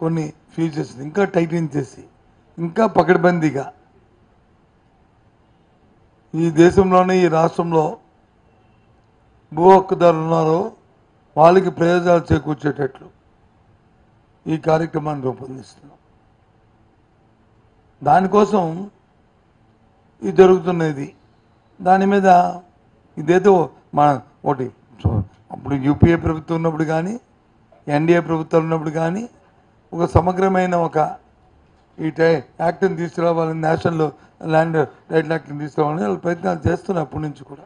కొన్ని ఫీచర్స్ ఇంకా టైటిన్ చేసి ఇంకా పకడ్బందీగా ఈ దేశంలోనే ఈ రాష్ట్రంలో భూ హక్కుదారులు ఉన్నారో వాళ్ళకి ప్రయోజనాలు చేకూర్చేటట్లు ఈ కార్యక్రమాన్ని రూపొందిస్తున్నాం. దానికోసం ఇది జరుగుతున్నది. దాని మీద ఇదేదో మన ఒకటి అప్పుడు యూపీఏ ప్రభుత్వం ఉన్నప్పుడు కానీ ఎన్డీఏ ప్రభుత్వం ఉన్నప్పుడు కానీ ఒక సమగ్రమైన ఒక ఈ యాక్ట్ని తీసుకురావాలని నేషనల్ ల్యాండ్ టైటిల్ యాక్ట్ని తీసుకురావాలని వాళ్ళు ప్రయత్నాలు చేస్తున్నాయి. అప్పటి నుంచి కూడా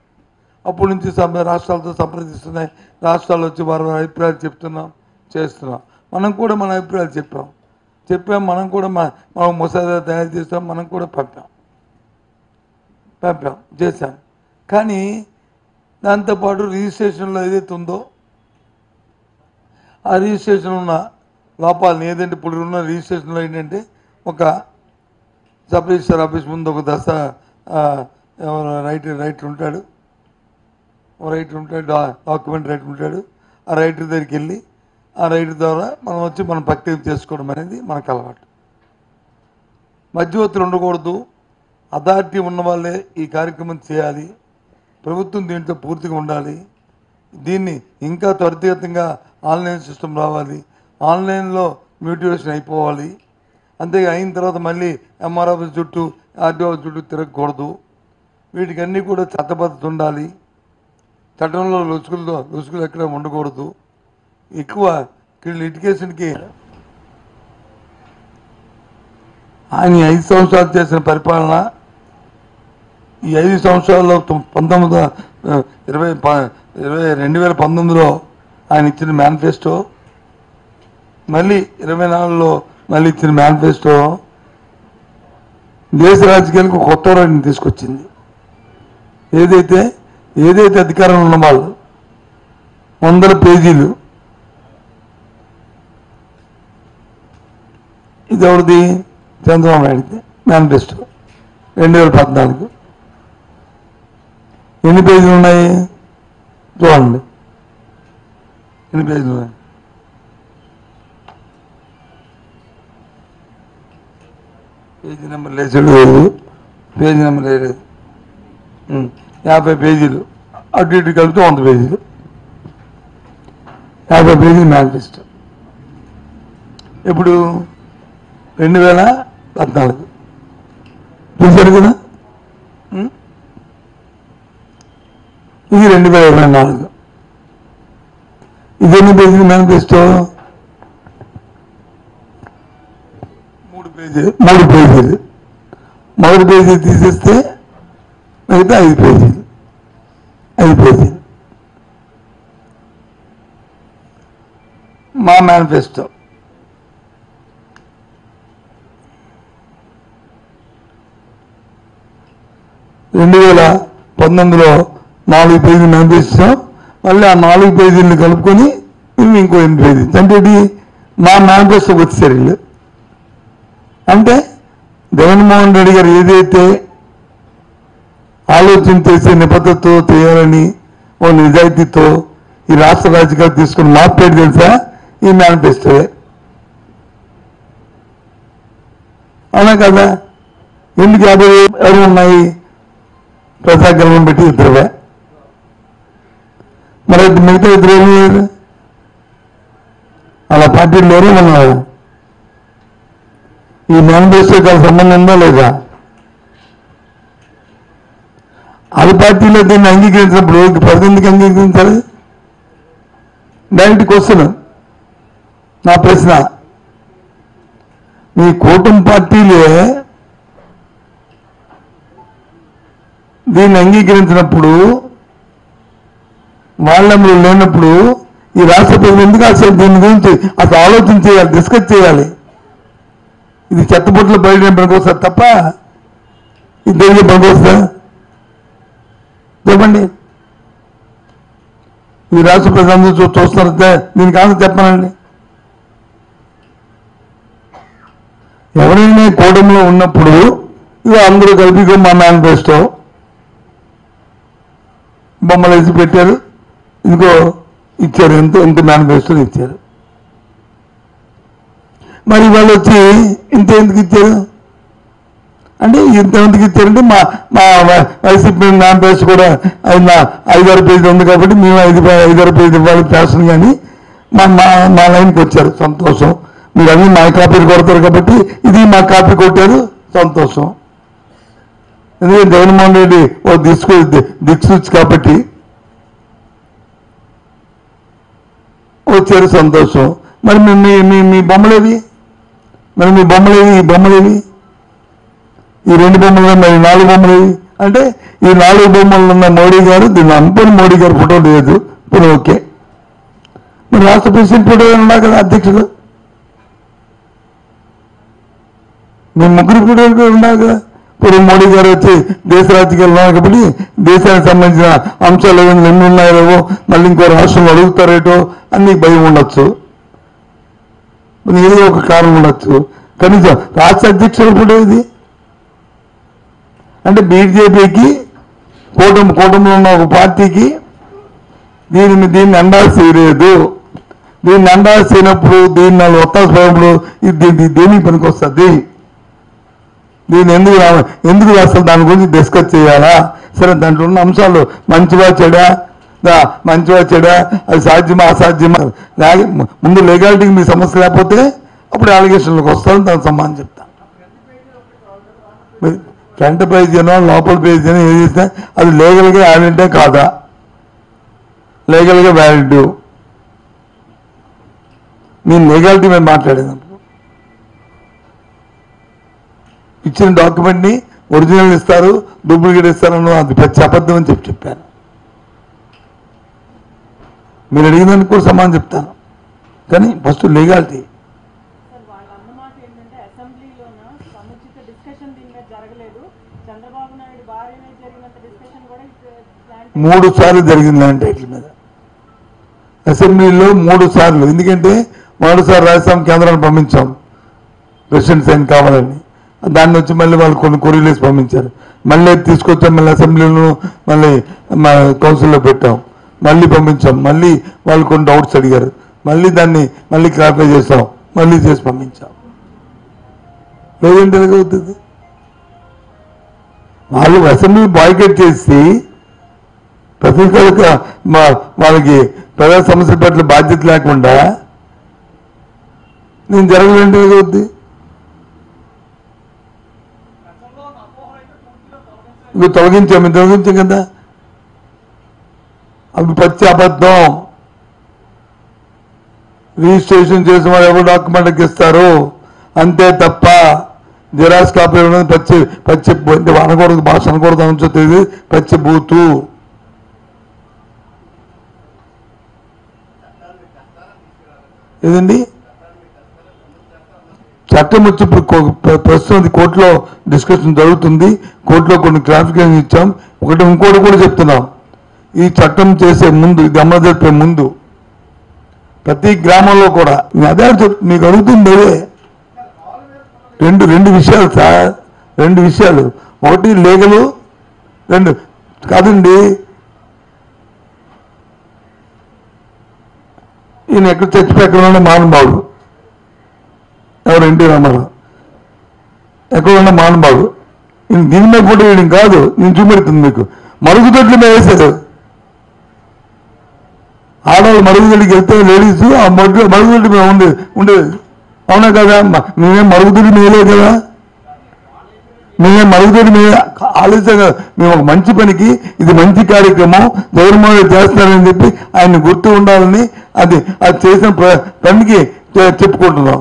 అప్పటి నుంచి రాష్ట్రాలతో సంప్రదిస్తున్నాయి. రాష్ట్రాలు వచ్చి వారి అభిప్రాయాలు చేస్తున్నాం. మనం కూడా మన అభిప్రాయాలు చెప్పాం. మనం కూడా మనం ముసాదా తయారు చేస్తాం. మనం కూడా చేశాం. కానీ దాంతోపాటు రిజిస్ట్రేషన్లో ఏదైతే ఉందో ఆ రిజిస్ట్రేషన్ ఉన్న లోపాలని ఏదంటే ఇప్పుడు ఉన్న రిజిస్ట్రేషన్లో ఏంటంటే ఒక సబ్ రిజిస్టర్ ఆఫీస్ ముందు ఒక రైటర్ ఉంటాడు, డాక్యుమెంట్ రైటర్ ఉంటాడు. ఆ రైటర్ దగ్గరికి వెళ్ళి ఆ రైటర్ ద్వారా మనం వచ్చి మనం ప్రక్రియ చేసుకోవడం అనేది మనకు అలవాటు. మధ్యవర్తులు ఉండకూడదు. అథారిటీ ఉన్న వాళ్ళే ఈ కార్యక్రమం చేయాలి. ప్రభుత్వం దీంట్లో పూర్తిగా ఉండాలి. దీన్ని ఇంకా త్వరితగతంగా ఆన్లైన్ సిస్టమ్ రావాలి. ఆన్లైన్లో మ్యూటివేషన్ అయిపోవాలి. అంతే అయిన తర్వాత మళ్ళీ ఎంఆర్ ఆఫీస్ చుట్టూ ఆర్డీఓ చుట్టూ తిరగకూడదు. వీటికన్నీ కూడా చట్టబద్ధత ఉండాలి. చట్టంలో లొసుగులు ఎక్కడ ఉండకూడదు. ఎక్కువ లిటిగేషన్కి ఆయన 5 సంవత్సరాలు చేసిన పరిపాలన ఈ 5 సంవత్సరాల్లో 2019లో ఆయన ఇచ్చిన మేనిఫెస్టో, మళ్ళీ 24లో మళ్ళీ ఇచ్చిన మేనిఫెస్టో దేశ రాజకీయాలకు కొత్త రంగుని తీసుకొచ్చింది. ఏదైతే అధికారంలో ఉన్న వాళ్ళు 100 పేజీలు, ఇది ఎవరిది? చంద్రబాబు నాయుడుది మేనిఫెస్టో 2014. ఎన్ని పేజీలు ఉన్నాయి చూడండి. ఎన్ని పేజీలు ఉన్నాయి? పేజీ నెంబర్ లేదు, పేజీ నెంబర్ లేదు. 50 పేజీలు, అటు ఇటు కలిపితే 100 పేజీలు. 50 పేజీలు మేనిఫెస్టో. ఇప్పుడు 2014 చూశారు కదా. ఇది 2024. ఇది ఎన్ని పేజీలు మేనిఫెస్టో? 3 పేజీలు. మొదటి పేజీ తీసేస్తే మిగతా 5 పేజీలు. మా మేనిఫెస్టో 2019లో 4 పేజీలు మేనిఫెస్టో. మళ్ళీ ఆ 4 పేజీలను కలుపుకొని ఇంకో 8 పేజీలు. అంటే మా మేనిఫెస్టో వచ్చేసరి అంటే జగన్మోహన్ రెడ్డి గారు ఏదైతే ఆలోచన చేసే నిబద్ధతతో చేయాలని ఓ నిజాయితీతో ఈ రాష్ట్ర రాజకీయాలు తీసుకుని మార్పేట తెలుసా? ఈ మేనిఫెస్టోయే. అవునా కదా? ఎందుకు 50 ఎవరు ఉన్నాయి? ప్రజాగ్రహం పెట్టి 2 మరి మిగతా 2 లేరు. అలా పార్టీలు లేరు. మన ఈ మేనిఫెస్టోకి సంబంధం ఉందా లేదా? అది పార్టీలో దీన్ని అంగీకరించినప్పుడు ప్రజలు ఎందుకు అంగీకరించాలి? డైరెక్ట్ క్వశ్చన్, నా ప్రశ్న. మీ కూటమి పార్టీలే దీన్ని అంగీకరించినప్పుడు, వాళ్ళందరూ లేనప్పుడు ఈ రాష్ట్ర ప్రజలు ఎందుకు అసలు దీని గురించి అసలు ఆలోచన చేయాలి, డిస్కస్ చేయాలి? ఇది చెత్తబుట్టలో బయట పనికొస్తారు తప్ప ఇది దేనికి పనికొస్తా? చెప్పండి. ఈ రాష్ట్ర ప్రజలందరూ చూస్తున్నారు. దీనికి ఆన్సర్ చెప్పనండి. ఎవరైనా కూటమిలో ఉన్నప్పుడు ఇక అందరూ కలిపి మా మేనిఫెస్టో బొమ్మలు వేసి పెట్టారు. ఇదిగో ఇచ్చారు, ఇంత మేనిఫెస్టోని ఇచ్చారు. మరి వాళ్ళు వచ్చి ఇంత ఎందుకు ఇచ్చారు అంటే ఇంతమందికి ఇచ్చారంటే మా మా వైసీపీ మేనిఫెస్టో కూడా 5-6 పేజీలు ఉంది కాబట్టి మేము 5-6 పేజీలు ఇవ్వాలి ఫ్యాషన్ కానీ మా లైన్కి వచ్చారు, సంతోషం. మీరు అన్నీ మా కాపీలు కొడతారు కాబట్టి ఇది మా కాపీ కొట్టారు, సంతోషం. ఎందుకంటే జగన్మోహన్ రెడ్డి ఓ దిక్సూచి కాబట్టి వచ్చారు, సంతోషం. మరి మీ బొమ్మలేవి, మరి మీ బొమ్మలేవి, ఈ బొమ్మలేవి, ఈ 2 బొమ్మలు, మరి 4 బొమ్మలేవి అంటే ఈ 4 బొమ్మలు ఉన్న మోడీ గారు, దీన్ని అంపని మోడీ గారు ఫోటో లేదు, ఇప్పుడు ఓకే. మరి రాష్ట్ర ప్రెసిడెంట్ ఫోటో ఉన్నా కదా అధ్యక్షుడు, మీ ముగ్గురు ఫోటోలు ఉన్నా కదా. ఇప్పుడు మోడీ గారు వచ్చి దేశ రాజకీయాలు ఉన్నారు కాబట్టి దేశానికి సంబంధించిన అంశాలు ఎన్ని ఉన్నాయో మళ్ళీ ఇంకో రాష్ట్రంలో అడుగుతారేటో అన్ని భయం ఉండొచ్చు, ఏదో ఒక కారణం ఉండొచ్చు. కనీసం రాష్ట్ర అధ్యక్షుడు కూడా ఇది అంటే బీజేపీకి కూటమిలో ఉన్న ఒక పార్టీకి దీన్ని అండాల్సి లేదు. దీన్ని అండాల్సినప్పుడు దీన్ని ఒత్తాసపడినప్పుడు ఇది దేనికి పనికి వస్తుంది, దీన్ని ఎందుకు అసలు దాని గురించి డిస్కస్ చేయాలా? సరే, దాంట్లో ఉన్న అంశాలు మంచివా చెడా అది సాధ్యమా అసాధ్యమా, ముందు లీగాలిటీకి మీ సమస్య లేకపోతే అప్పుడు అలిగేషన్లకు వస్తాను, దానికి సమాధానం చెప్తాను. ఫ్రంట్ పేజ్ అయినా లోపల పేజ్ అయినా ఏది చేసినా అది లీగల్గా వ్యాలిడే కాదా, లీగల్గా వ్యాలిడ్. నేను లీగాలిటీ మీద మాట్లాడేదాన్ని, ఇచ్చిన డాక్యుమెంట్ని ఒరిజినల్ ఇస్తారు, డూప్లికేట్ ఇస్తారని అది పచ్చి అబద్ధం అని చెప్పాను. మీరు అడిగినందుకు కూడా సమాధానం చెప్తాను, కానీ ఫస్ట్ లీగాలిటీ. 3 సార్లు జరిగింది ల్యాండ్ టైటిల్ మీద అసెంబ్లీలో 3 సార్లు. ఎందుకంటే మరోసారి రాజస్థాన్ కేంద్రాన్ని పంపించాం ప్రెసిడెంట్ సైన్ కావాలని, దాన్ని వచ్చి మళ్ళీ వాళ్ళు కొన్ని కొరీలేసి పంపించారు, మళ్ళీ తీసుకొచ్చాం, మళ్ళీ అసెంబ్లీలో మళ్ళీ మా కౌన్సిల్లో పెట్టాం, మళ్ళీ పంపించాం, మళ్ళీ వాళ్ళు కొన్ని డౌట్స్ అడిగారు, మళ్ళీ దాన్ని మళ్ళీ క్లారిఫై చేస్తాం, మళ్ళీ చేసి పంపించాం. లేదంటే ఎలాగవుతుంది? వాళ్ళు అసెంబ్లీ బాయ్కట్ చేసి ప్రతి వాళ్ళకి ప్రజా సమస్యల పట్ల బాధ్యత లేకుండా నేను జరగలేంటే ఎలాగవుద్ది? తొలగించాం కదా, అవి పచ్చి అబద్ధం. రిజిస్ట్రేషన్ చేసిన వాళ్ళు ఎవరు డాక్యుమెంట్కి ఇస్తారు అంతే తప్ప జిరాక్స్ కాపీ ఉన్నది పచ్చి అనకూడదు, భాష అనకూడదు అనుకుంటుంది, పచ్చి బూతు. ఏదండి చట్టం వచ్చి ఇప్పుడు ప్రస్తుతం కోర్టులో డిస్కషన్ జరుగుతుంది, కోర్టులో కొన్ని క్లారిఫికేషన్ ఇచ్చాం. ఇంకోటి కూడా చెప్తున్నాం, ఈ చట్టం చేసే ముందు, ఇది అమలు జరిపే ముందు ప్రతి గ్రామంలో కూడా అదే మీకు అడుగుతుంది అదే రెండు విషయాలు సార్, 2 విషయాలు. ఒకటి లీగలు, 2 కాదండి. ఈయన ఎక్కడ చచ్చిపోయి ఎక్కడ ఉన్న మహానుభావుడు ఎవరు, ఎన్టీ రామారావు ఎక్కడ ఉన్న మహానుభావుడు. ఈయన దీని మీద ఫోటో వేయడం కాదు, నేను చూపెడుతుంది మీకు. మరుగుదొడ్ల మీద వేశారు, ఆడవాళ్ళు మరుగుదొడ్డికి వెళ్తే లేడీస్ ఆ మరుగుదొడ్డి మీద ఉండేది, అవునా కదా? మేమేం మరుగుదొడ్డి మేలే కదా, మేమేం మరుగుదొడ్డి మీద ఆలోచన కదా. మేము ఒక మంచి పనికి, ఇది మంచి కార్యక్రమం జగన్మోహన్ రెడ్డి చేస్తారని చెప్పి ఆయన్ని గుర్తు ఉండాలని అది చేసిన పనికి చెప్పుకుంటున్నాం.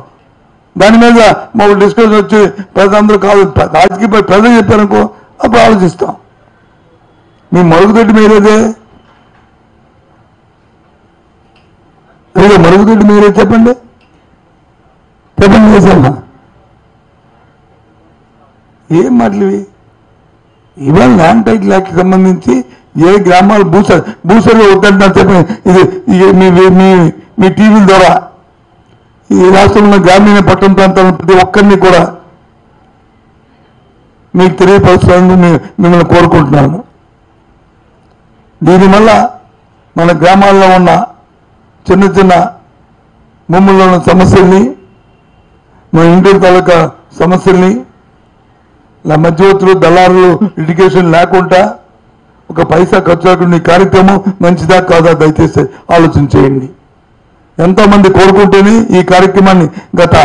దాని మీద మాకు డిస్కషన్ వచ్చి ప్రజలందరూ కాదు, రాజకీయ ప్రజలు చెప్పారనుకో అప్పుడు ఆలోచిస్తాం. మీ మరుగుదొడ్డి మీరేదే, మరుగుదొడ్డి మీరే చెప్పండి చేశామా? ఏం మాటలు ఇవి? ఇవాళ ల్యాండ్ టైటిల్ యాక్ట్కి సంబంధించి ఏ గ్రామాలు భూసర్వే వద్దంటున్నారు చెప్పండి. ఇది మీ టీవీల ద్వారా ఈ రాష్ట్రంలో గ్రామీణ పట్టణ ప్రాంతాలను ప్రతి ఒక్కరిని కూడా మీకు తెలియపరచాలని మిమ్మల్ని కోరుకుంటున్నాను. దీనివల్ల మన గ్రామాల్లో ఉన్న చిన్న చిన్న భూముల్లో ఉన్న సమస్యల్ని మన ఇంటి తాలూకా సమస్యల్ని మధ్యవర్తులు దళారులు ఎడ్యుకేషన్ లేకుండా ఒక పైసా ఖర్చు లేకుండా ఈ కార్యక్రమం మంచిదా కాదా దయచేసి ఆలోచన చేయండి. ఎంతోమంది కోరుకుంటేనే ఈ కార్యక్రమాన్ని గత